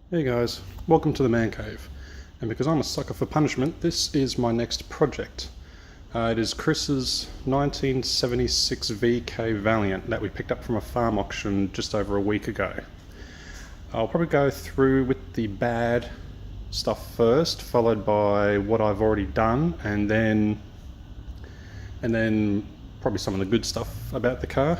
Hey guys, welcome to the Mancave. And because I'm a sucker for punishment, this is my next project. It is Chris's 1976 VK Valiant that we picked up from a farm auction just over a week ago. I'll probably go through with the bad stuff first, followed by what I've already done, and then probably some of the good stuff about the car.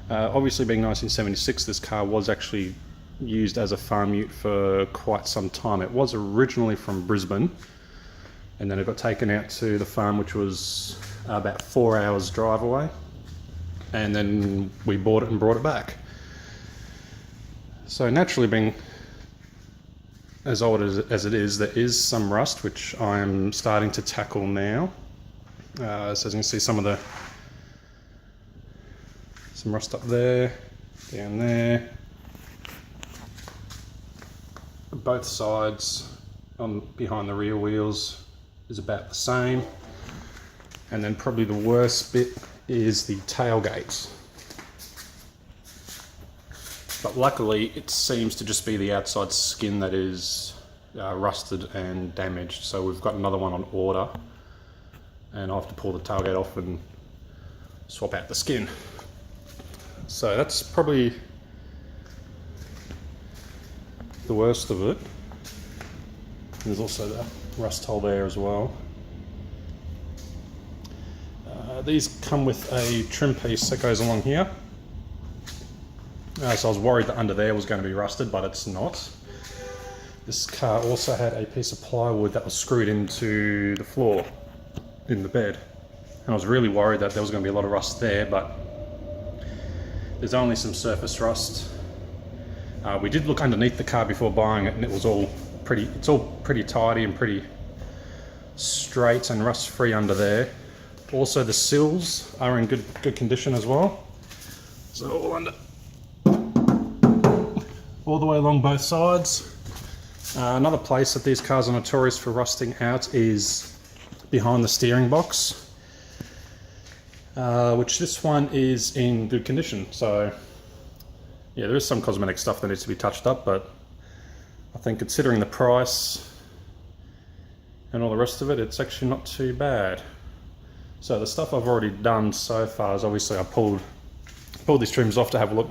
Obviously, being 1976, this car was actually used as a farm ute for quite some time. It was originally from Brisbane, and then it got taken out to the farm, which was about 4 hours drive away, and then we bought it and brought it back. So naturally, being as old as it is, there is some rust, which I'm starting to tackle now. So as you can see, some rust up there, down there. Both sides behind the rear wheels is about the same, and then probably the worst bit is the tailgates. But luckily it seems to just be the outside skin that is rusted and damaged, so we've got another one on order, and I'll have to pull the tailgate off and swap out the skin. So that's probably the worst of it. There's also the rust hole there as well. These come with a trim piece that goes along here. So I was worried that under there was going to be rusted, but it's not. This car also had a piece of plywood that was screwed into the floor in the bed, and I was really worried that there was going to be a lot of rust there, but there's only some surface rust. We did look underneath the car before buying it, and it's all pretty tidy and pretty straight and rust free under there. Also, the sills are in good condition as well. So all the way along both sides. Another place that these cars are notorious for rusting out is behind the steering box, which this one is in good condition. So yeah, there is some cosmetic stuff that needs to be touched up, but I think considering the price and all the rest of it, it's actually not too bad. So the stuff I've already done so far is obviously I pulled these trims off to have a look,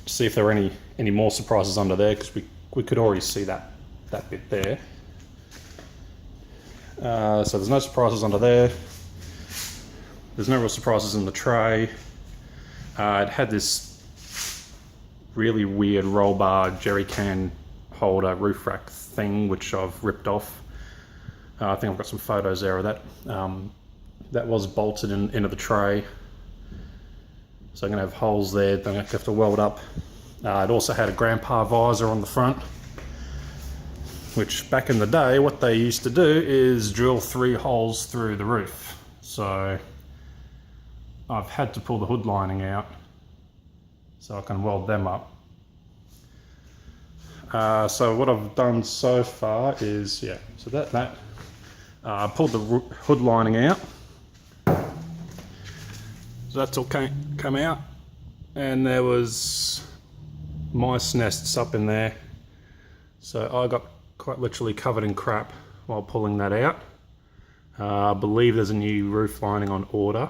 to see if there were any more surprises under there, because we could already see that bit there. So there's no surprises under there. There's no real surprises in the tray. It had this really weird roll bar jerry can holder roof rack thing, which I've ripped off. I think I've got some photos there of that. That was bolted into the tray, so I'm going to have holes there that I'm going to have to weld up. It also had a grandpa visor on the front, which back in the day what they used to do is drill 3 holes through the roof. So I've had to pull the hood lining out so I can weld them up. So what I've done so far is, so I pulled the hood lining out. So that's all come out, and there was mice nests up in there. So I got quite literally covered in crap while pulling that out. I believe there's a new roof lining on order.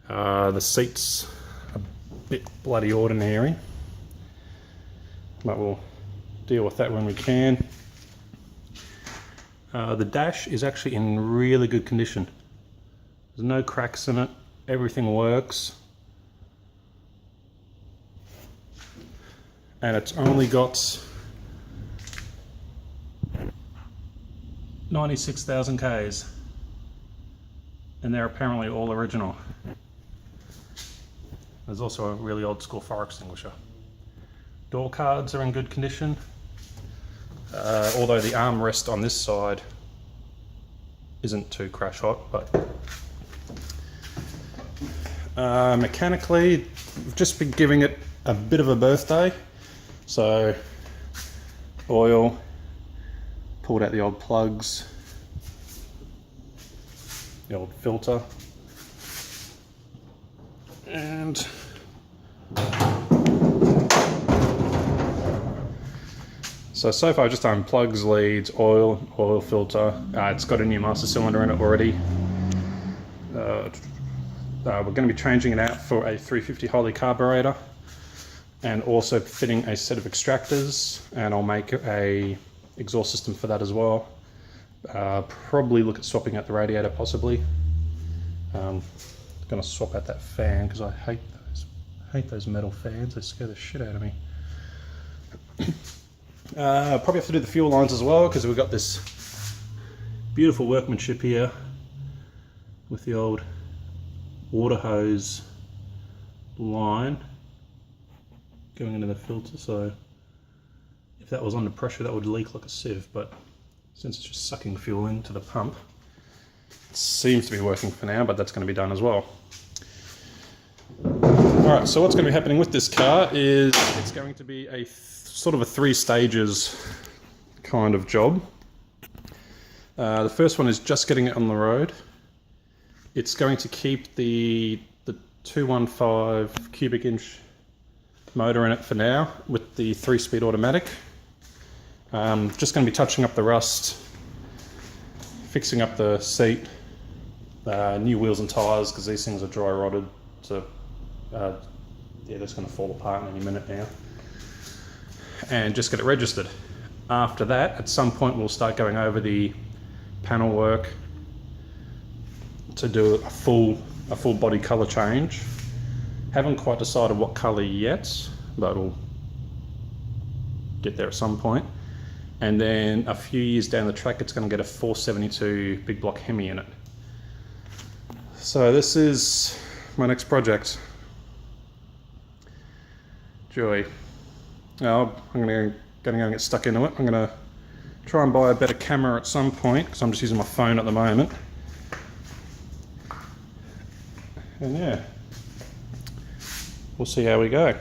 The seats a bit bloody ordinary, but we'll deal with that when we can. The dash is actually in really good condition. There's no cracks in it, everything works, and it's only got 96,000 Ks, and they're apparently all original. There's also a really old school fire extinguisher. Door cards are in good condition, although the armrest on this side isn't too crash hot, but mechanically we've just been giving it a bit of a birthday. So oil, pulled out the old plugs, the old filter, and So far I've just done plugs, leads, oil filter. It's got a new master cylinder in it already. We're going to be changing it out for a 350 Holy carburetor, and also fitting a set of extractors, and I'll make a exhaust system for that as well. Probably look at swapping out the radiator possibly. Going to swap out that fan because I hate those metal fans. They scare the shit out of me. Probably have to do the fuel lines as well, because we've got this beautiful workmanship here with the old water hose line going into the filter. So if that was under pressure, that would leak like a sieve, but since it's just sucking fuel into the pump, it seems to be working for now, but that's going to be done as well. Alright, so what's going to be happening with this car is it's going to be a sort of a 3 stages kind of job. The first one is just getting it on the road. It's going to keep the 215 cubic inch motor in it for now with the 3-speed automatic. Just going to be touching up the rust, fixing up the seat, new wheels and tyres because these things are dry rotted, so yeah, that's going to fall apart in any minute now, and just get it registered. After that, at some point we'll start going over the panel work to do a full body colour change. Haven't quite decided what colour yet, but we'll get there at some point. And then a few years down the track, it's going to get a 472 big block Hemi in it. So this is my next project. Joy. Now I'm going to get stuck into it. I'm going to try and buy a better camera at some point because I'm just using my phone at the moment. And yeah, we'll see how we go.